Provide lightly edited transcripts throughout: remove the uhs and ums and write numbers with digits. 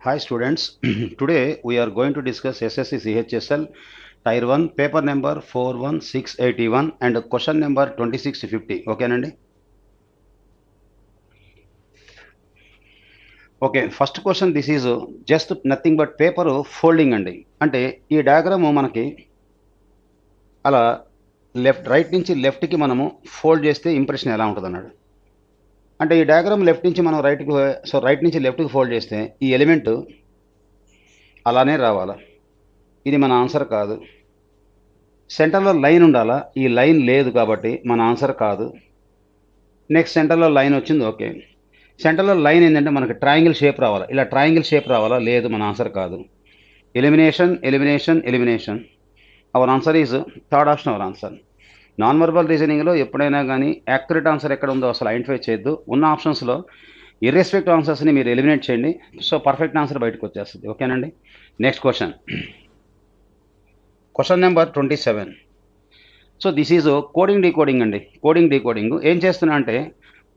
Hi students, today we are going to discuss SSC CHSL Tier 1 paper number 41681 and question number 2650. Okay, Nandi? Okay, first question, this is just nothing but paper folding అండి. అంటే ఈ diagram మనకి అలా right నుంచి లెఫ్ట్కి మనము fold చేస్తే impression ఎలా ఉంటుంది అన్నాడు. అంటే ఈ డయాగ్రామ్ లెఫ్ట్ నుంచి మనం రైట్ నుంచి లెఫ్ట్కి ఫోల్డ్ చేస్తే ఈ ఎలిమెంట్ అలానే రావాలా. ఇది మన ఆన్సర్ కాదు. సెంటర్లో లైన్ ఉండాలా, ఈ లైన్ లేదు కాబట్టి మన ఆన్సర్ కాదు. నెక్స్ట్ సెంటర్లో లైన్ వచ్చింది, ఓకే. సెంటర్లో లైన్ ఏంటంటే మనకి ట్రయాంగిల్ షేప్ రావాలా, ఇలా ట్రయాంగిల్ షేప్ రావాలా, లేదు మన ఆన్సర్ కాదు. Elimination elimination elimination. Our answer is third option our answer. Non verbal రీజనింగ్లో ఎప్పుడైనా కానీ యాక్యురేట్ ఆన్సర్ ఎక్కడ ఉందో అసలు ఐడెంటిఫై చేయొద్దు. ఉన్న ఆప్షన్స్లో ఇర్రెస్పెక్టివ్ ఆన్సర్స్ని మీరు ఎలిమినేట్ చేయండి, సో పర్ఫెక్ట్ ఆన్సర్ బయటకు వచ్చేస్తుంది. ఓకేనండి. Next question, question number 27. So this is coding decoding అండి. కోడింగ్ డీకోడింగ్ ఏం చేస్తున్నా అంటే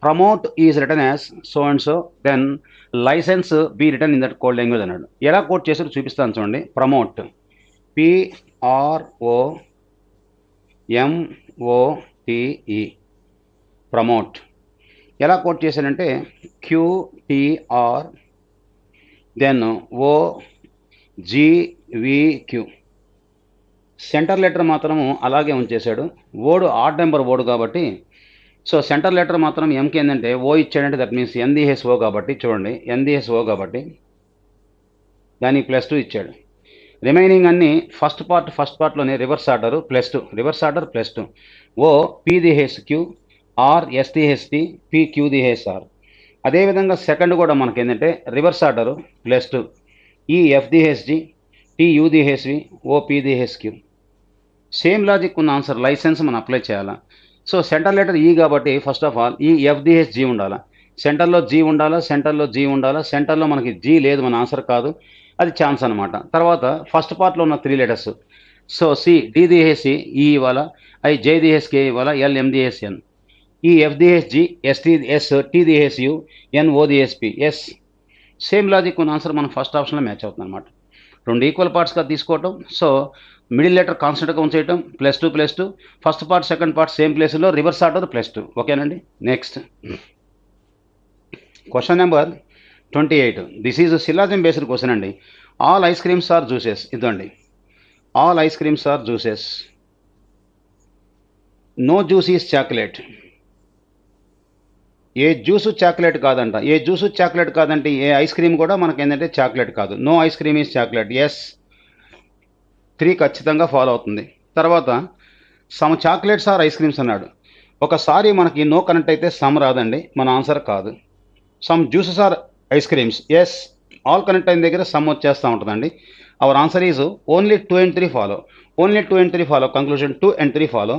promote is return as so and so, then license be return in that code language అన్నాడు. ఎలా కోడ్ చేసి చూపిస్తాను చూడండి. ప్రమోట్ PROMOTE ప్రమోట్ ఎలా కోడ్ చేశానంటే QTR then OGVQ. Center letter మాత్రము అలాగే ఉంచేశాడు. ఓడు ఆడ్ నెంబర్ ఓడు కాబట్టి సో సెంటర్ లెటర్ మాత్రం ఎంకి ఏంటంటే ఓ ఇచ్చాడంటే దట్ మీన్స్ NDSO కాబట్టి చూడండి, NDSO కాబట్టి దానికి +2 ఇచ్చాడు. రిమైనింగ్ అన్నీ ఫస్ట్ పార్ట్లోనే reverse order +2, reverse order +2. O PDHQ, R SDHT, P QDHR. అదేవిధంగా సెకండ్ కూడా మనకి ఏంటంటే reverse order +2, E FDHG, T UDHV, O PDHQ. Same logic ఉన్న ఆన్సర్ లైసెన్స్ మనం అప్లై చేయాలా. సో సెంటర్ లెటర్ ఈ కాబట్టి first of all E FDHG ఉండాలా, సెంటర్లో G ఉండాలా, సెంటర్లో G ఉండాలా. సెంటర్లో మనకి G లేదు, మన ఆన్సర్ కాదు, అది ఛాన్స్ అనమాట. తర్వాత ఫస్ట్ పార్ట్లో ఉన్న 3 letters, so C DDHC E ఇవ్వాలా, I JDHK ఇవ్వాలా, L MDHN, E FDHG STS TDHU N ODSP S. Same logic ఉన్న ఆన్సర్ మనం ఫస్ట్ ఆప్షన్లో మ్యాచ్ అవుతుంది అనమాట. 2 ఈక్వల్ పార్ట్స్గా తీసుకోవటం, సో మిడిల్ లెటర్ కాన్స్టెంట్గా ఉంచేయటం, +2 first part second part same ప్లేస్లో రివర్స్ ఆర్డర్ +2. ఓకేనండి. Next question number 28. This is syllogism based question అండి. All ice creams are juices. ఇదండి, all ice creams are juices. No juice is chocolate. ఏ juice chocolate కాదంట. ఏ juice chocolate కాదంటే ఏ ice cream కూడా మనకి ఏంటంటే చాక్లెట్ కాదు. No ice cream is chocolate. Yes 3 ఖచ్చితంగా ఫాలో అవుతుంది. తర్వాత some chocolates are ice creams అన్నాడు. ఒకసారి మనకి నో కనెక్ట్ అయితే సమ్ రాదండి, మన ఆన్సర్ కాదు. Some juices are ice creams, yes all connect అయిన దగ్గర సమ్ వచ్చేస్తూ ఉంటుందండి. Our answer is only 2 and 3 follow. Only 2 and 3 follow. Conclusion 2 and 3 follow.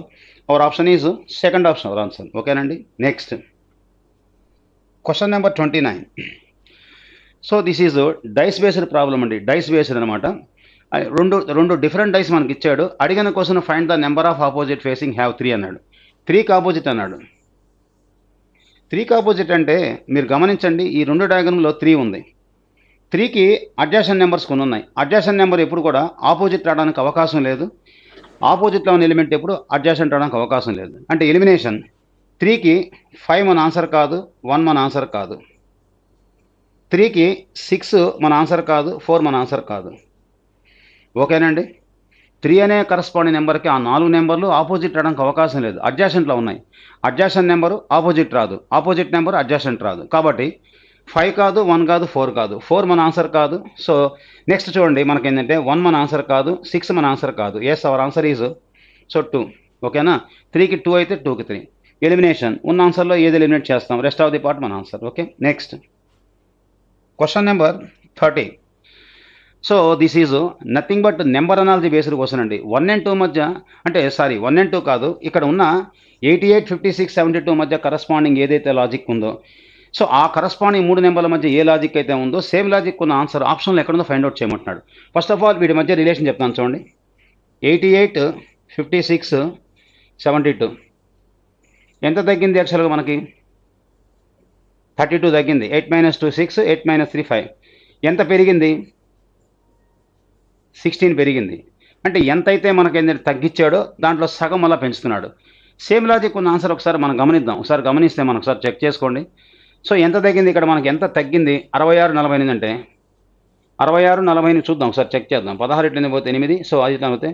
Our option is second option our answer. ఓకేనండి. Next question number 29. So this is dice based problem అండి. Dice based అనమాట. రెండు different dice మనకి ఇచ్చాడు. అడిగిన question find the number of opposite facing have 3 అన్నాడు. 3కి opposite అన్నాడు. 3కి ఆపోజిట్ అంటే మీరు గమనించండి, ఈ 2 డయాగ్రామ్లో 3 ఉంది. 3కి అడ్జాసెంట్ నెంబర్స్ కొన్ని ఉన్నాయి. అడ్జాసెంట్ నెంబర్ ఎప్పుడు కూడా ఆపోజిట్ రావడానికి అవకాశం లేదు. ఆపోజిట్లో ఉన్న ఎలిమెంట్ ఎప్పుడు అడ్జాసెంట్ రావడానికి అవకాశం లేదు. అంటే ఎలిమినేషన్ 3కి 5 మన ఆన్సర్ కాదు, 1 మన ఆన్సర్ కాదు. 3కి 6 మన ఆన్సర్ కాదు, 4 మన ఆన్సర్ కాదు. ఓకేనండి. 3 అనే కరస్పాండింగ్ నెంబర్కి ఆ 4 నెంబర్లు ఆపోజిట్ రావడానికి అవకాశం లేదు, అడ్జాసెంట్లో ఉన్నాయి. అడ్జాసెంట్ నెంబరు ఆపోజిట్ రాదు, ఆపోజిట్ నెంబర్ అడ్జాసెంట్ రాదు. కాబట్టి 5 కాదు, 1 కాదు, 4 కాదు. 4 మన ఆన్సర్ కాదు. సో నెక్స్ట్ చూడండి, మనకి ఏంటంటే 1 మన ఆన్సర్ కాదు, 6 మన ఆన్సర్ కాదు. Yes our answer is so 2. ఓకేనా. 3కి 2 అయితే 2కి 3. ఎలిమినేషన్ ఉన్న ఆన్సర్లో ఏది ఎలిమినేట్ చేస్తాం, రెస్ట్ ఆఫ్ ది పార్ట్ మన answer. Okay. Next question number 30. So this is nothing but number analogy based question అండి. 1 and 2 మధ్య అంటే 1 and 2 కాదు, ఇక్కడ ఉన్న 88, 56, 72 మధ్య కరస్పాండింగ్ ఏదైతే లాజిక్ ఉందో, సో ఆ కరస్పాండింగ్ 3 నెంబర్ల మధ్య ఏ లాజిక్ అయితే ఉందో సేమ్ లాజిక్ ఉన్న ఆన్సర్ ఆప్షన్లో ఎక్కడుందో ఫైండ్ అవుట్ చేయమంటున్నాడు. ఫస్ట్ ఆఫ్ ఆల్ వీటి మధ్య రిలేషన్ చెప్తాను చూడండి. 88, 56, 72 ఎంత తగ్గింది యాక్చువల్గా మనకి? 32 తగ్గింది. 8 - 2 6, 8 - 3 5. ఎంత పెరిగింది? 16 పెరిగింది. అంటే ఎంతైతే మనకేంటంటే తగ్గించాడో దాంట్లో సగం అలా పెంచుతున్నాడు. సేమ్ లాజిక్ ఉన్న ఆన్సర్ ఒకసారి మనం గమనిద్దాం. ఒకసారి గమనిస్తే మనం ఒకసారి చెక్ చేసుకోండి. సో ఎంత తగ్గింది ఇక్కడ మనకి? ఎంత తగ్గింది? 66, 48 అంటే 66, 40ని చూద్దాం ఒకసారి చెక్ చేద్దాం. 16 ఇట్లనే పోతే 8, సో అది పోతే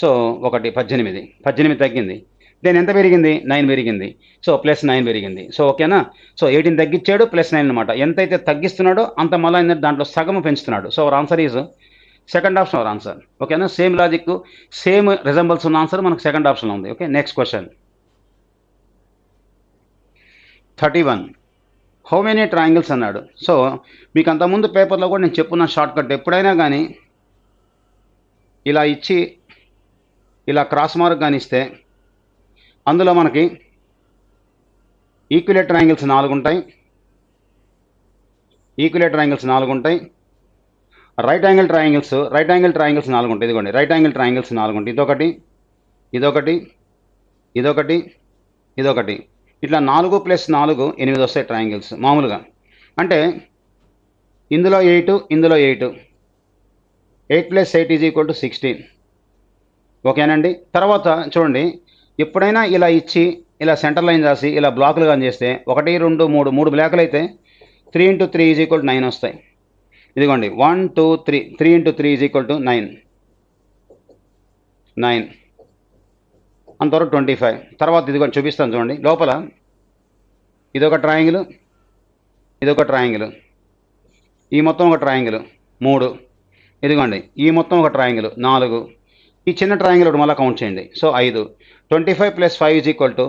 సో 1 18, 18 తగ్గింది. దెన్ ఎంత పెరిగింది? 9 పెరిగింది. సో +9 పెరిగింది. సో ఓకేనా? సో 18 తగ్గించాడు +9 అనమాట. ఎంతైతే తగ్గిస్తున్నాడో అంత మళ్ళీ ఏంటంటే దాంట్లో సగం పెంచుతున్నాడు. So our answer is second option our answer. ఓకేనా? సేమ్ లాజిక్, సేమ్ రిజంబల్స్ ఉన్న ఆన్సర్ మనకు సెకండ్ ఆప్షన్లో ఉంది. Okay, next question 31. How many triangles అన్నాడు. సో మీకు అంతకుముందు పేపర్లో కూడా నేను చెప్పున్న షార్ట్ కట్, ఎప్పుడైనా కానీ ఇలా ఇచ్చి ఇలా క్రాస్ మార్క్ కానీ ఇస్తే అందులో మనకి ఈక్విలేటర్ ట్రయాంగిల్స్ 4 ఉంటాయి. ఈక్విలేటర్ ట్రయాంగిల్స్ 4 ఉంటాయి. రైట్ యాంగిల్ ట్రయాంగిల్స్ 4 ఉంటాయి. ఇదిగోండి, రైట్ యాంగిల్ ట్రయాంగిల్స్ 4 ఉంటాయి. ఇదొకటి, ఇదొకటి, ఇదొకటి, ఇదొకటి. ఇట్లా 4 + 4 8 వస్తాయి ట్రయాంగిల్స్ మామూలుగా. అంటే ఇందులో 8, ఇందులో 8, 8 + 8 = 16. ఓకేనండి. తర్వాత చూడండి, ఎప్పుడైనా ఇలా ఇచ్చి ఇలా సెంటర్ లైన్ రాసి ఇలా బ్లాకులు కానీ చేస్తే 1 2 3 3 బ్లాకులు అయితే 3 × 3 = 9 వస్తాయి. ఇదిగోండి 1 2 3 3 × 3 = 9, 9 అంతవరకు 25. తర్వాత ఇదిగోండి చూపిస్తాను చూడండి. లోపల ఇదొక ట్రయాంగిల్, ఇదొక ట్రయాంగిల్, ఈ మొత్తం ఒక ట్రయాంగిల్ 3, ఇదిగోండి ఈ మొత్తం ఒక ట్రయాంగిల్ 4, ఈ చిన్న ట్రయాంగిల్ ఒకటి మళ్ళీ కౌంట్ చేయండి. So 5. 25 + 5 =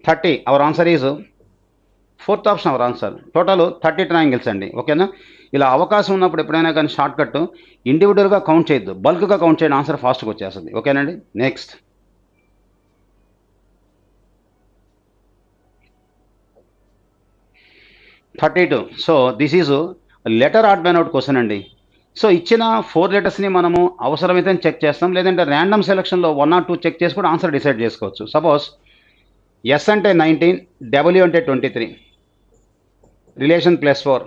30. Hour answer is fourth option our answer. Total 30 triangles అండి. ఓకేనా? ఇలా అవకాశం ఉన్నప్పుడు ఎప్పుడైనా కానీ షార్ట్ కట్ ఇండివిజువల్గా కౌంట్ చేయొద్దు, బల్క్గా కౌంట్ చేయండి, ఆన్సర్ ఫాస్ట్గా వచ్చేస్తుంది. ఓకేనండి. Next 32. So this is letter add by note question అండి. సో ఇచ్చిన 4 లెటర్స్ని మనము అవసరమైతే చెక్ చేస్తాం, లేదంటే ర్యాండమ్ సెలక్షన్లో 1 or 2 చెక్ చేసి కూడా ఆన్సర్ డిసైడ్ చేసుకోవచ్చు. సపోజ్ ఎస్ అంటే 19, డబ్ల్యూ అంటే 23, రిలేషన్ +4,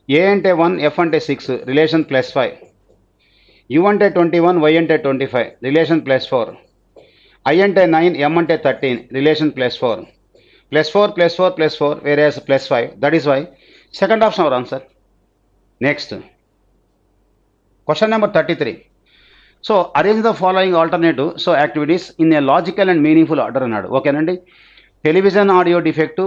ఏ అంటే 1, ఎఫ్ అంటే 6, రిలేషన్ +5, యు అంటే 21, వై అంటే 25, రిలేషన్ +4, ఐ అంటే 9, ఎం అంటే 13, relation +4, +4 +4 +4 whereas +5. That is why second option our answer. Next question number 33. So arrange the following alternative so activities in a logical and meaningful order అన్నాడు. ఓకేనండి. Television audio defect,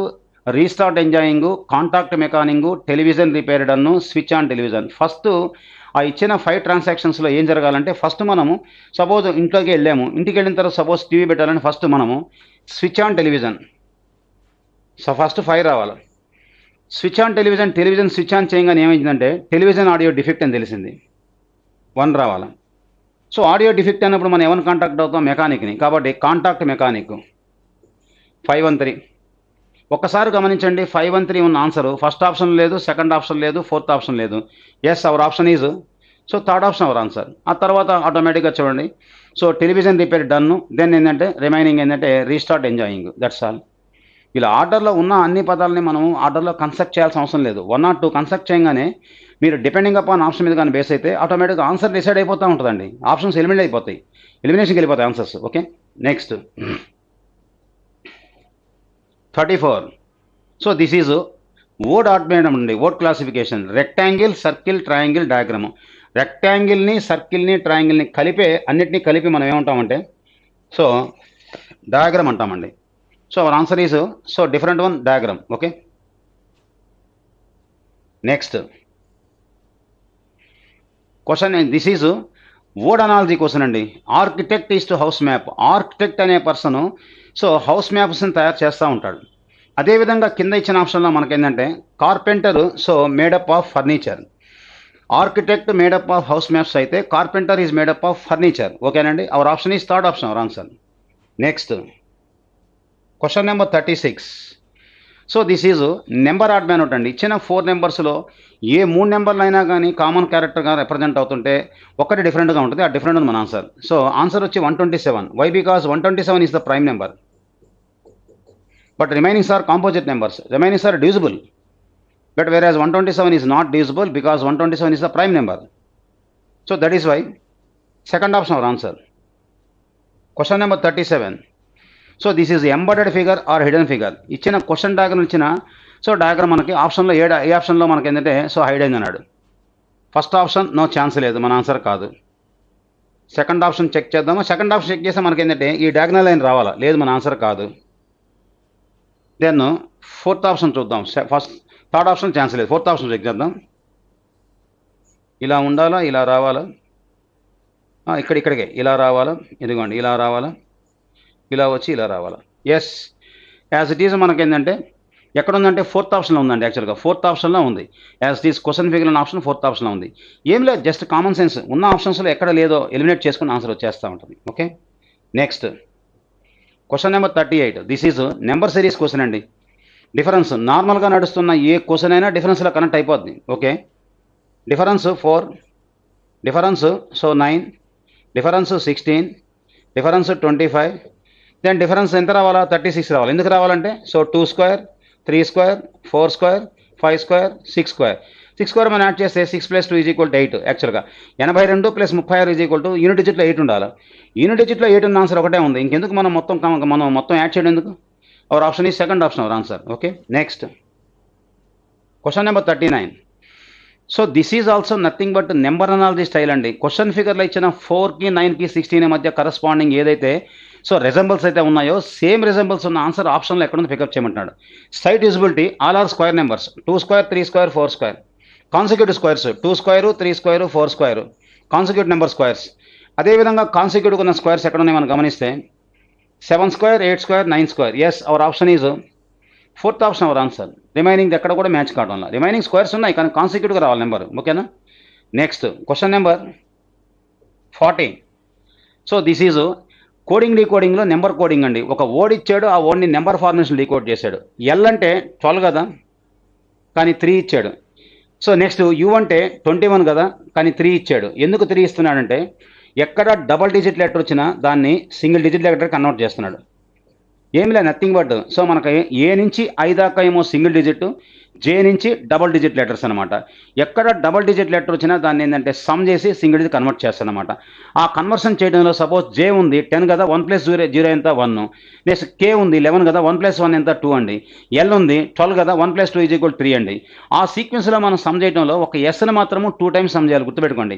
restart enjoying, contact మెకానింగ్, television repair done, switch on television. First ఆ ఇచ్చిన 5 ట్రాన్సాక్షన్స్లో ఏం జరగాలంటే first మనము suppose ఇంట్లోకి వెళ్ళాము, ఇంటికి వెళ్ళిన తర్వాత సపోజ్ టీవీ పెట్టాలని ఫస్ట్ మనము switch on television. So first 5 రావాలి. Switch on television, television switch on చేయగానే ఏమైందంటే టెలివిజన్ ఆడియో డిఫెక్ట్ అని తెలిసింది, 1 రావాలి. సో ఆడియో డిఫెక్ట్ అన్నప్పుడు మనం ఎవరిని కాంటాక్ట్ అవుతాం? మెకానిక్ని. కాబట్టి కాంటాక్ట్ మెకానిక్ 513. ఒక్కసారి గమనించండి, 513 ఉన్న ఆన్సర్ ఫస్ట్ ఆప్షన్ లేదు, సెకండ్ ఆప్షన్ లేదు, ఫోర్త్ ఆప్షన్ లేదు. Yes our option is so third option our answer. ఆ తర్వాత ఆటోమేటిక్గా చూడండి, so television repair done, then ఏంటంటే రిమైనింగ్ ఏంటంటే రీస్టార్ట్ ఎంజాయింగ్. That's all. ఇలా ఆర్డర్లో ఉన్న అన్ని పదాలని మనం ఆర్డర్లో కన్స్ట్రక్ట్ చేయాల్సిన అవసరం లేదు. 1 or 2 కన్స్ట్రక్ట్ చేయగానే మీరు డిపెండింగ్ అపాన్ ఆప్షన్ మీద కానీ బేస్ అయితే ఆటోమేటిక్గా ఆన్సర్ డిసైడ్ అయిపోతూ ఉంటుందండి. ఆప్షన్స్ ఎలిమినేట్ అయిపోతాయి, ఎలిమినేషన్కి వెళ్ళిపోతాయి answers. Okay, next 34. So this is word order అండి, word classification. Rectangle, circle, triangle, diagram. రెక్టాంగిల్ని, సర్కిల్ని, ట్రయాంగిల్ని కలిపే అన్నిటినీ కలిపి మనం ఏమంటామంటే సో డయాగ్రామ్ అంటామండి. So our answer is so different one, diagram. Okay, next question. This is word analogy question అండి. Architect is to house map. Architect అనే పర్సన్ సో హౌస్ మ్యాప్స్ని తయారు చేస్తూ ఉంటాడు. అదేవిధంగా కింద ఇచ్చిన ఆప్షన్లో మనకేంటంటే carpenter so made up of furniture. Architect made up of house maps అయితే carpenter is made up of furniture. ఓకేనండి. Our option is third option our answer. Next question number 36. So this is number odd man అండి. ఇచ్చిన 4 నెంబర్స్లో ఏ 3 నెంబర్లు అయినా కానీ common క్యారెక్టర్గా represent అవుతుంటే ఒకటి డిఫరెంట్గా ఉంటుంది, ఆ డిఫరెంట్ ఉంది మన ఆన్సర్. సో ఆన్సర్ వచ్చి 127. Why? Because 127 is the prime number, but remainings are composite numbers, remainings are divisible. But whereas 127 is not divisible because 127 is the prime number. So that is why second option our answer. Question number 37. So this is embedded figure or hidden figure. ఇచ్చిన question diagram ఇచ్చిన so diagram మనకి ఆప్షన్లో ఏ ఆప్షన్లో మనకి ఏంటంటే so hide అయింది అన్నాడు. First option no chance లేదు, మన ఆన్సర్ కాదు. సెకండ్ ఆప్షన్ చెక్ చేద్దాము. సెకండ్ ఆప్షన్ చెక్ చేస్తే మనకి ఏంటంటే ఈ డయాగ్నల్ లైన్ రావాలా, లేదు మన ఆన్సర్ కాదు. దెన్ ఫోర్త్ ఆప్షన్ చూద్దాం. థర్డ్ ఆప్షన్ ఛాన్స్ లేదు, ఫోర్త్ ఆప్షన్ చెక్ చేద్దాం. ఇలా ఉండాలా, ఇలా రావాలా, ఇక్కడికే ఇలా రావాలా, ఇదిగోండి ఇలా రావాలా, ఇలా వచ్చి ఇలా రావాలా. ఎస్, యాజ్ ఇట్ ఈజ్ మనకి ఏంటంటే ఎక్కడ ఉందంటే ఫోర్త్ ఆప్షన్లో ఉందండి. యాక్చువల్గా ఫోర్త్ ఆప్షన్లో ఉంది. As it is question figure అనే ఆప్షన్ ఫోర్త్ ఆప్షన్లో ఉంది. ఏం లేదు, జస్ట్ కామన్ సెన్స్ ఉన్న ఆప్షన్స్లో ఎక్కడ లేదో ఎలిమినేట్ చేసుకుని ఆన్సర్ వచ్చేస్తూ ఉంటుంది. Okay, next question number 38. This is number series question అండి. డిఫరెన్స్ నార్మల్గా నడుస్తున్న ఏ క్వశ్చన్ అయినా డిఫరెన్స్లో కనెక్ట్ అయిపోద్ది. Okay, difference 4, difference so 9, difference 16, difference 25, then difference ఎంత రావాలా, 36 రావాలి. ఎందుకు రావాలంటే so 2 square, 3 square, 4 square, 5 square, 6 square. 6 square మనం యాడ్ చేస్తే 6 + 2 = 8. యాక్చువల్గా 82 + 36 యూనిట్ డిజిట్లో 8 ఉండాలి. యూనిట్ డిజిట్లో 8 ఉన్న ఆన్సర్ ఒకటే ఉంది. ఇంకెందుకు మనం మొత్తం యాడ్ చేయడం ఎందుకు? అవర్ ఆప్షన్ ఈ second option our answer. Okay, next question number 39. So this is also nothing but number analogy style అండి. క్వశ్చన్ ఫిగర్లో ఇచ్చిన 4కి 9కి 16 మధ్య కరస్పాండింగ్ ఏదైతే సో రిజంబుల్స్ అయితే ఉన్నాయో సేమ్ రిజంబుల్స్ ఉన్న ఆన్సర్ ఆప్షన్లో ఎక్కడుంది పికప్ చేయమంటున్నాడు. Site usability all are square numbers. 2 square, 3 square, 4 square. Consecutive squares 2 square, 3 square, 4 square. Consecutive number squares. అదేవిధంగా కాన్సిక్యూటివ్ ఉన్న స్క్వేర్స్ ఎక్కడ ఉన్నాయి మనం గమనిస్తే 7 square, 8 square, 9 square. Yes, our option is fourth option our answer. Remaining ఎక్కడ కూడా match కావడం, remaining squares ఉన్నాయి కానీ కాన్సిక్యూటివ్గా రావాలి నెంబర్. ఓకేనా, next question number 40. So this is coding డీకోడింగ్లో నెంబర్ కోడింగ్ అండి. ఒక వర్డ్ ఇచ్చాడు, ఆ వర్డ్ని నెంబర్ ఫార్మేషన్ డీకోడ్ చేశాడు. ఎల్ అంటే 12 కదా, కానీ 3 ఇచ్చాడు. సో నెక్స్ట్ యూ అంటే 21 కదా, కానీ 3 ఇచ్చాడు. ఎందుకు 3 ఇస్తున్నాడంటే ఎక్కడ డబల్ డిజిట్ లెటర్ వచ్చినా దాన్ని సింగిల్ డిజిట్ లెటర్ కన్వర్ట్ చేస్తున్నాడు. ఏమి లేదు, నథింగ్ బట్ సో మనకి ఏ నుంచి ఐ దాకా ఏమో సింగిల్ డిజిట్, జే నుంచి డబల్ డిజిట్ లెటర్స్ అనమాట. ఎక్కడ డబల్ డిజిట్ లెటర్ వచ్చినా దాన్ని ఏంటంటే సమ్ చేసి సింగిల్ డిజిట్ కన్వర్ట్ చేస్తానమాట. ఆ కన్వర్షన్ చేయడంలో సపోజ్ జే ఉంది 10 కదా, 1 + 0 ఎంత 1. నెక్స్ట్ కే ఉంది 11 కదా, 1 + 1 ఎంత 2 అండి. ఎల్ ఉంది 12 కదా, 1 + 2 = 3 అండి. ఆ సీక్వెన్స్లో మనం సమ్ చేయడంలో ఒక ఎస్ని మాత్రము 2 టైమ్స్ సమ్ చేయాలి, గుర్తుపెట్టుకోండి.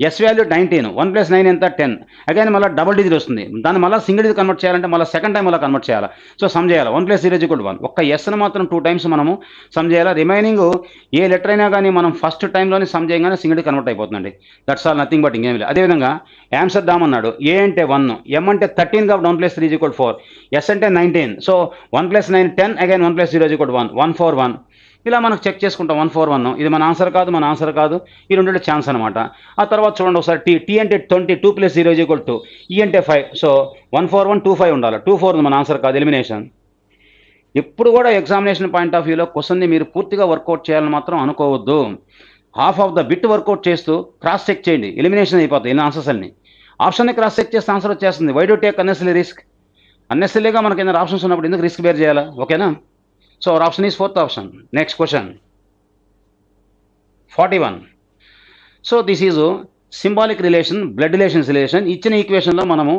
ఎస్ వాల్యూ 19, 1 + 9 ఎంత 10. అగైన్ మళ్ళీ డబల్ డిజిట్ వస్తుంది, దాన్ని మళ్ళీ సింగిల్ డిజిట్ కన్వర్ట్ చేయాలంటే మళ్ళీ సెకండ్ టైం అలా కన్వర్ట్ చేయాలి. సో సమ్ చేయాలి 1 + 0 = 1. ఒక్క ఎస్ని మాత్రం 2 టైమ్స్ మనము సమ్ చేయాలి. రిమైనింగ్ ఏ లెటర్ అయినా కానీ మనం ఫస్ట్ టైంలోనే సమ్ చేయగానే సింగిల్ కన్వర్ట్ అయిపోతుందండి. దట్స్ ఆల్, నథింగ్ బట్ ఇంకేం లేదు. అదేవిధంగా ఆమ్స్టర్డామ్ అన్నాడు. ఏ అంటే 1, ఎం అంటే 13 కాబట్టి 1 + 3 = 4, ఎస్ అంటే 19. So 1 + 9 10, again 1 + 0 = 1, 141. ఇలా మనకు చెక్ చేసుకుంటాం 141. ఇది మన ఆన్సర్ కాదు, ఈ రెండు ఛాన్స్ అనమాట. ఆ తర్వాత చూడండి ఒకసారి టీ అంటే 20, 2 + 0 = 2, ఈ అంటే 5. సో 141, 25 ఉండాలి. 24 మన ఆన్సర్ కాదు, ఎలిమినేషన్. ఇప్పుడు కూడా ఎగ్జామినేషన్ పాయింట్ ఆఫ్ వ్యూలో క్వశ్చన్ని మీరు పూర్తిగా వర్కౌట్ చేయాలని మాత్రం అనుకోవద్దు. Half of the bit work out చేస్తూ క్రాస్ చెక్ చేయండి, ఎలిమినేషన్ అయిపోతాయి ఎన్ని ఆన్సర్స్ అన్ని. ఆప్షన్ని క్రాస్ చెక్ చేస్తే ఆన్సర్ వచ్చేస్తుంది. Why do take unnecessary risk? అన్నెసరీగా మనకి ఏదైనా ఆప్షన్స్ ఉన్నప్పుడు ఎందుకు రిస్క్ బేర్ చేయాలా? ఓకేనా, so our option is fourth option. Next question 41. So this is symbolic relation, blood relation. ఇచ్చిన ఈక్వేషన్లో మనము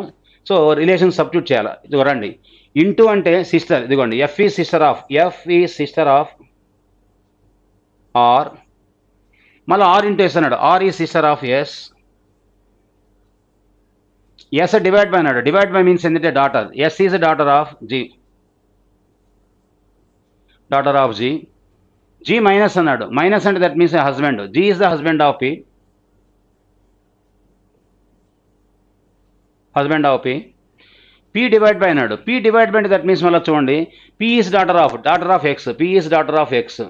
సో రిలేషన్ సబ్స్టిట్యూట్ చేయాలి. ఇది రండి. ఇంటూ అంటే సిస్టర్, ఇదిగోండి F E sister of R, మళ్ళీ ఆర్ ఇంటూ ఎస్ అన్నాడు. R E sister of S. S divide by అన్నాడు. డివైడ్ బై మీన్స్ ఏంటంటే daughter. S is daughter of G. G minus అన్నాడు. మైనస్ అంటే that means husband. G is the husband of P. P divide by అన్నాడు. P divide by అంటే that means మళ్ళీ చూడండి P is daughter of X. P is daughter of X.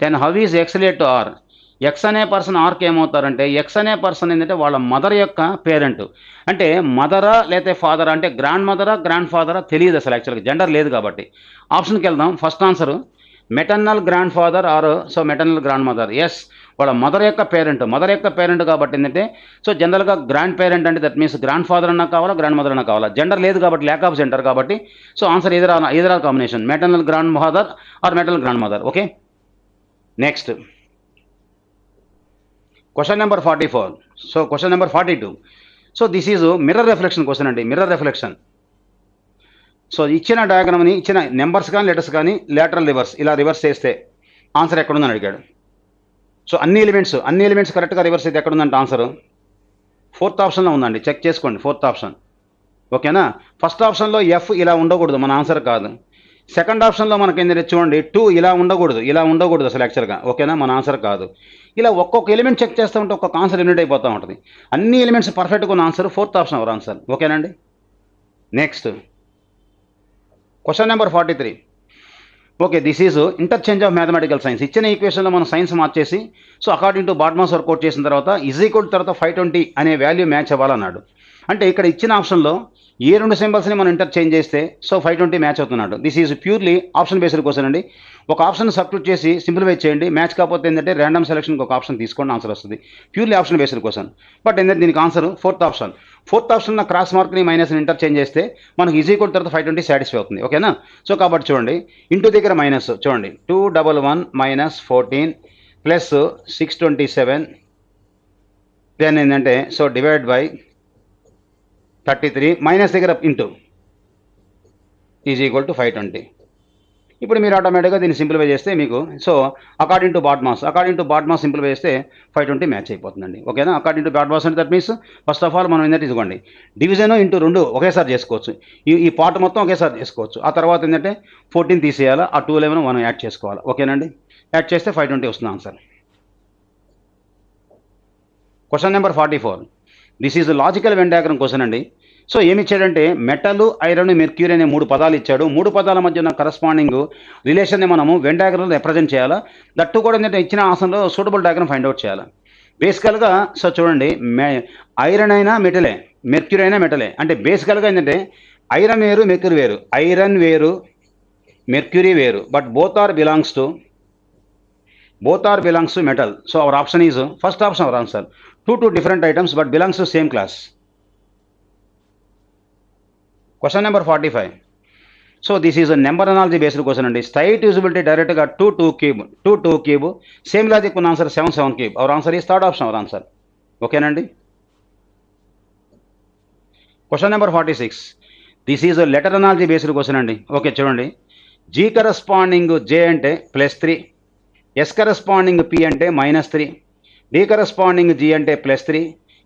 Then how is X relate to R? X అనే person ఆర్కి ఏమవుతారంటే X అనే person ఏంటంటే వాళ్ళ మదర్ యొక్క పేరెంట్. అంటే మదరా లేకపోతే ఫాదరా అంటే గ్రాండ్ మదరా గ్రాండ్ ఫాదరా తెలియదు అసలు, యాక్చువల్గా జెండర్ లేదు కాబట్టి. ఆప్షన్కి వెళ్దాం. First answer maternal grandfather or so maternal grandmother. Yes, వాళ్ళ మదర్ యొక్క పేరెంట్ కాబట్టి ఏంటంటే సో జనరల్గా గ్రాండ్ పేరెంట్ అంటే దట్ మీన్స్ గ్రాండ్ ఫాదర్ అన్నా కావాలా, గ్రాండ్ మదర్ అన్నా కావాలా. జెండర్ లేదు కాబట్టి, ల్యాక్ ఆఫ్ జెండర్ కాబట్టి సో ఆన్సర్ ఎదురా combination maternal grandmother or maternal grandmother. Okay, next question number 44. So question number 42. So this is mirror reflection question అండి. Mirror reflection. So ఇచ్చిన డయాగ్రామ్ని ఇచ్చిన numbers కానీ letters కానీ lateral reverse ఇలా reverse చేస్తే answer ఎక్కడుందని అడిగాడు. So అన్ని elements కరెక్ట్గా రివర్స్ అయితే ఎక్కడుందంటే ఆన్సర్ 4th ఆప్షన్లో ఉందండి. చెక్ చేసుకోండి 4th ఆప్షన్. ఓకేనా. ఫస్ట్ ఆప్షన్లో ఎఫ్ ఇలా ఉండకూడదు, మన ఆన్సర్ కాదు. సెకండ్ ఆప్షన్లో మనకి ఏంటంటే చూడండి 2 ఇలా ఉండకూడదు అసలు యాక్చువల్గా. ఓకేనా, మన ఆన్సర్ కాదు. ఇలా ఒక్కొక్క ఎలిమెంట్ చెక్ చేస్తూ ఉంటే ఒక్కొక్క ఆన్సర్ ఎలిమినేట్ అయిపోతూ ఉంటుంది. అన్ని ఎలిమెంట్స్ పర్ఫెక్ట్గా ఉన్న answer 4th option our answer. ఓకేనండి. Next question number 43. Okay, this is interchange of mathematical signs. ఇచ్చిన ఈక్వేషన్లో మనం సైన్స్ మార్చేసి so according to BODMAS work out చేసిన తర్వాత తర్వాత 520 అనే వాల్యూ మ్యాచ్ అవ్వాలన్నాడు. అంటే ఇక్కడ ఇచ్చిన ఆప్షన్లో ఏ 2 సింబల్స్ని మనం ఇంటర్చేంజ్ చేస్తే సో 520 మ్యాచ్ అవుతున్నాడు. This is purely option based question అండి. ఒక ఆప్షన్ సబ్స్టిట్యూట్ చేసి సింప్లిఫై చేయండి. మ్యాచ్ కాకపోతే ఏంటంటే ర్యాండమ్ సెలక్షన్కి ఒక ఆప్షన్ తీసుకోండి, ఆన్సర్ వస్తుంది. Purely option based question. But ఏంటంటే దీనికి answer 4th option. 4th option cross మార్క్ని మైనస్ని ఇంటర్చేంజ్ చేస్తే మనకి తర్వాత 520 సాటిస్ఫై అవుతుంది. ఓకేనా. సో కాబట్టి చూడండి ఇంటూ దగ్గర మైనస్ చూడండి 211 మైనస్ 14 ప్లస్ 627 దెన్ ఏంటంటే సో డివైడ్ బై 33 మైనస్ దగ్గర ఇంటూ ఈజ్ ఈక్వల్ టు 520. ఇప్పుడు మీరు ఆటోమేటిక్గా దీన్ని సింప్లిఫై చేస్తే మీకు so according to BODMAS simplify చేస్తే 520 మ్యాచ్ అయిపోతుందండి. ఓకేనా. అకార్డింగ్ టు బాట్మాస్ అంటే that means first of all మనం ఏంటంటే ఇదిగోండి డివిజన్ ఇంటూ 2 ఒకేసారి చేసుకోవచ్చు. ఈ పార్ట్ మొత్తం ఒకేసారి చేసుకోవచ్చు. ఆ తర్వాత ఏంటంటే 14 తీసేయాలా, ఆ 211 మనం యాడ్ చేసుకోవాలి. ఓకేనండి. యాడ్ చేస్తే 520 వస్తుంది answer. Question number 44. This is logical Venn diagram question అండి. సో ఏమి ఇచ్చాడంటే మెటల్, ఐరన్, మెర్క్యూరీ అనే 3 పదాలు ఇచ్చాడు. 3 పదాల మధ్య ఉన్న కరస్పాండింగ్ రిలేషన్ని మనము వెన్ డయాగ్రామ్లో రిప్రజెంట్ చేయాలా. దట్టు కూడా ఏంటంటే ఇచ్చిన ఆన్సర్లో సూటబుల్ డయాగ్రామ్ ఫైండ్ అవుట్ చేయాలి. బేసికల్గా సో చూడండి ఐరన్ అయినా మెటలే, మెర్క్యూరీ అయినా మెటలే. అంటే బేసికల్గా ఏంటంటే ఐరన్ వేరు, మెర్క్యూరీ వేరు, ఐరన్ వేరు, మెర్క్యూరీ వేరు. But both are belongs to metal. So our option is first option our answer. Two different items but belongs to same class. Question number 45. So this is a number analogy based question and straight usability direct got 2 cube. Same logic one answer 7 cube. Our answer is third option our answer. Okay nandi. Question number 46. This is a letter analogy based question and okay chudandi. G corresponding J ante +3. S corresponding P అంటే -3, D corresponding G అంటే +3,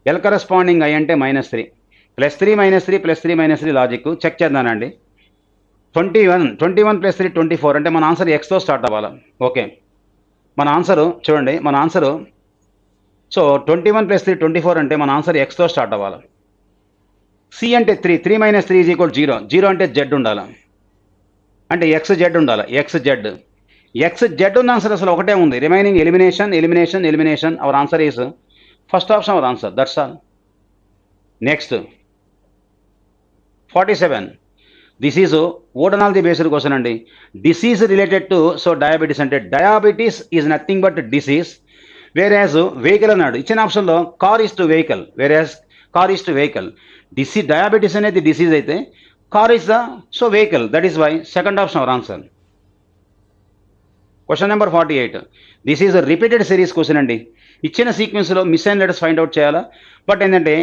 L corresponding I అంటే -3. +3 logic check చేద్దానండి. 21 + 3 24 అంటే మన answer Xతో start అవ్వాలి. Okay, మన answer చూడండి, మన answer so 21 + 3 24 అంటే మన ఆన్సర్ Xతో స్టార్ట్ అవ్వాలి. C అంటే 3 - 3 = 0 అంటే Z ఉండాలి. అంటే XZ ఉండాలి. XZ ఉన్న ఆన్సర్ అసలు ఒకటే ఉంది. Remaining elimination. Our answer is first option our answer. That's all. Next 47. This is word analogy based question అండి. Disease related to so diabetes అంటే diabetes is nothing but disease. Whereas vehicle అన్నాడు. ఇచ్చిన ఆప్షన్లో car is to vehicle, whereas car is to vehicle. Diabetes అనేది disease అయితే car is the so vehicle. That is why second option our answer. Question number 48. This is repeated series question అండి. ఇచ్చిన సీక్వెన్స్లో miss అయిన letters find out చేయాలా. But ఏంటంటే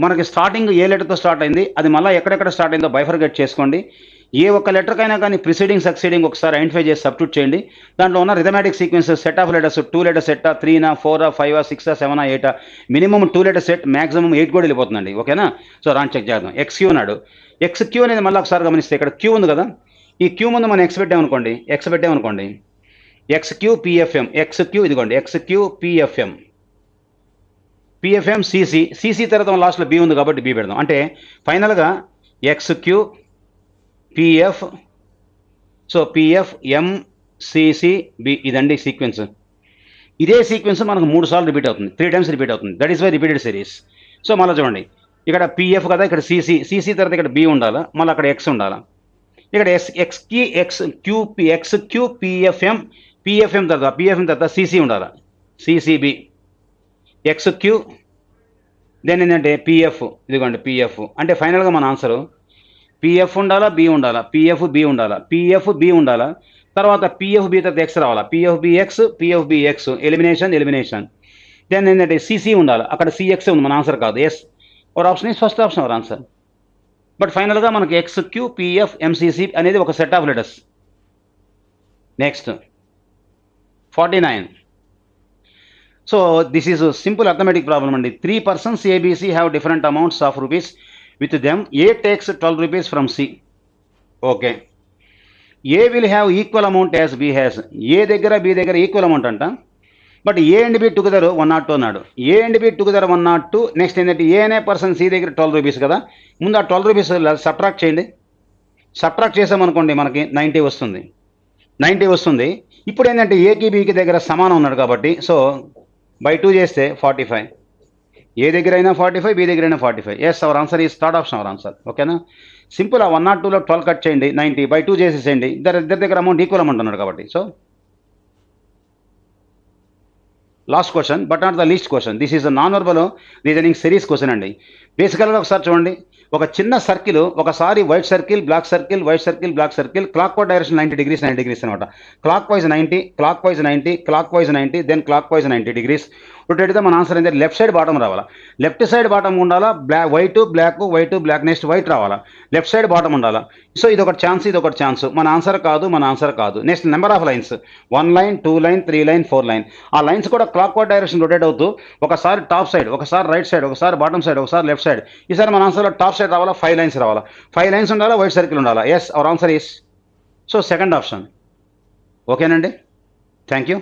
మనకి starting ఏ లెటర్తో start అయింది, అది మళ్ళీ ఎక్కడెక్కడ స్టార్ట్ అయిందో బైఫర్గేట్ చేసుకోండి. ఏ ఒక్క లెటర్కైనా కానీ ప్రిసీడింగ్ సక్సీడింగ్ ఒకసారి ఐడెంటిఫై చేసి సబ్స్టిట్యూట్ చేయండి. దాంట్లో ఉన్న arithmetic sequence set of letters 2 letter సెట్టా, 3 4 5 6 7 8 మినిమం 2 లెటర్ సెట్, మ్యాక్సిమం 8 కూడా వెళ్ళిపోతుందండి. ఓకేనా. సో రాన్ చెక్ చేద్దాం. XQ అన్నాడు. XQ అనేది మళ్ళీ ఒకసారి గమనిస్తే ఇక్కడ Q ఉంది కదా, ఈ Q ముందు మనం X పెట్టామనుకోండి, XQ PFM, XQ ఇదిగోండి XQ PFM CC తర్వాత లాస్ట్లో B ఉంది కాబట్టి B పెడదాం. అంటే ఫైనల్గా XQ PF so PF MCC B ఇదండి సీక్వెన్స్. ఇదే సీక్వెన్స్ మనకు 3 సార్లు రిపీట్ అవుతుంది, 3 టైమ్స్ రిపీట్ అవుతుంది. That is why repeated series. So మళ్ళీ చూడండి, ఇక్కడ PF కదా, ఇక్కడ CC తర్వాత ఇక్కడ B ఉండాలా, మళ్ళీ అక్కడ X ఉండాలా. ఇక్కడ XQ PFM తర్వాత CC ఉండాలా. సిసిబి, ఎక్స్క్యూ, దెన్ ఏంటంటే పిఎఫ్. ఇదిగోండి పిఎఫ్. అంటే ఫైనల్గా మన ఆన్సరు పిఎఫ్ ఉండాలా, బి ఉండాలా, పిఎఫ్ బి ఉండాలా, పిఎఫ్ బి ఉండాలా, తర్వాత పిఎఫ్ బి తర్వాత ఎక్స్ రావాలా, PF B X, elimination. Then ఏంటంటే సిసి ఉండాలి, అక్కడ సిఎక్స్ ఉంది, మన ఆన్సర్ కాదు. Yes, our option is first option our answer. But ఫైనల్గా మనకి ఎక్స్క్యూ, పిఎఫ్, ఎంసిసి అనేది ఒక set of letters. Next 49. So this is simple arithmetic problem అండి. 3 persons A B C have different amounts of rupees with them. A takes 12 rupees from C. Okay, A will have equal amount as B has. A దగ్గర B దగ్గర equal amount అంట. But A and B together 102 అన్నాడు. A and B together 102. నెక్స్ట్ ఏంటంటే A అనే person C దగ్గర 12 rupees కదా. ముందు ఆ 12 rupees సబ్ట్రాక్ట్ చేయండి. సబ్ట్రాక్ట్ చేసామనుకోండి మనకి 90 వస్తుంది. 90 వస్తుంది. ఇప్పుడు ఏంటంటే ఏకి బికి దగ్గర సమానం ఉన్నాడు కాబట్టి సో బై 2 చేస్తే 45. ఏ దగ్గర అయినా 45, బి దగ్గర అయినా 45. Yes, our answer is third option our answer. ఓకేనా, సింపుల్. ఆ 102లో 12 కట్ చేయండి, 90 బై 2 చేసేసేయండి. ఇద్దరి దగ్గర అమౌంట్ ఈక్వల్ అమౌంట్ ఉన్నాడు కాబట్టి. So last question but not the least question. This is a non verbal reasoning series question అండి. బేసికల్గా ఒకసారి చూడండి. ఒక చిన్న సర్కిల్, ఒకసారి white circle, black circle, white circle, black circle, clockwise direction 90 degrees, 90 degrees అనమాట. Clockwise 90, clockwise 90, clockwise 90, then clockwise 90 degrees. Rotate అయితే మన ఆన్సర్ ఏంటంటే లెఫ్ట్ సైడ్ బాటం రావాలా. లెఫ్ట్ సైడ్ బాటం ఉండాలా. White black, next white రావాలా. Left side bottom ఉండాలా. So ఇది ఒక ఛాన్స్, ఇది ఒక ఛాన్స్. మన ఆన్సర్ కాదు. Next number of lines, 1 line, 2 line, 3 line, 4 line. ఆ లైన్స్ కూడా క్లాక్ వైజ్ డైరెక్షన్ రొటేట్ అవుతూ ఒకసారి టాప్ సైడ్, ఒకసారి రైట్ సైడ్, ఒకసారి బాటం సైడ్, ఒకసారి లెఫ్ట్ సైడ్. ఈసారి మన ఆన్సర్లో టాప్ సైడ్ రావాలా, 5 lines రావాలా. 5 lines ఉండాలా, వైట్ సర్కిల్ ఉండాలా. Yes, our answer is so second option. ఓకేనండి, థ్యాంక్ యూ.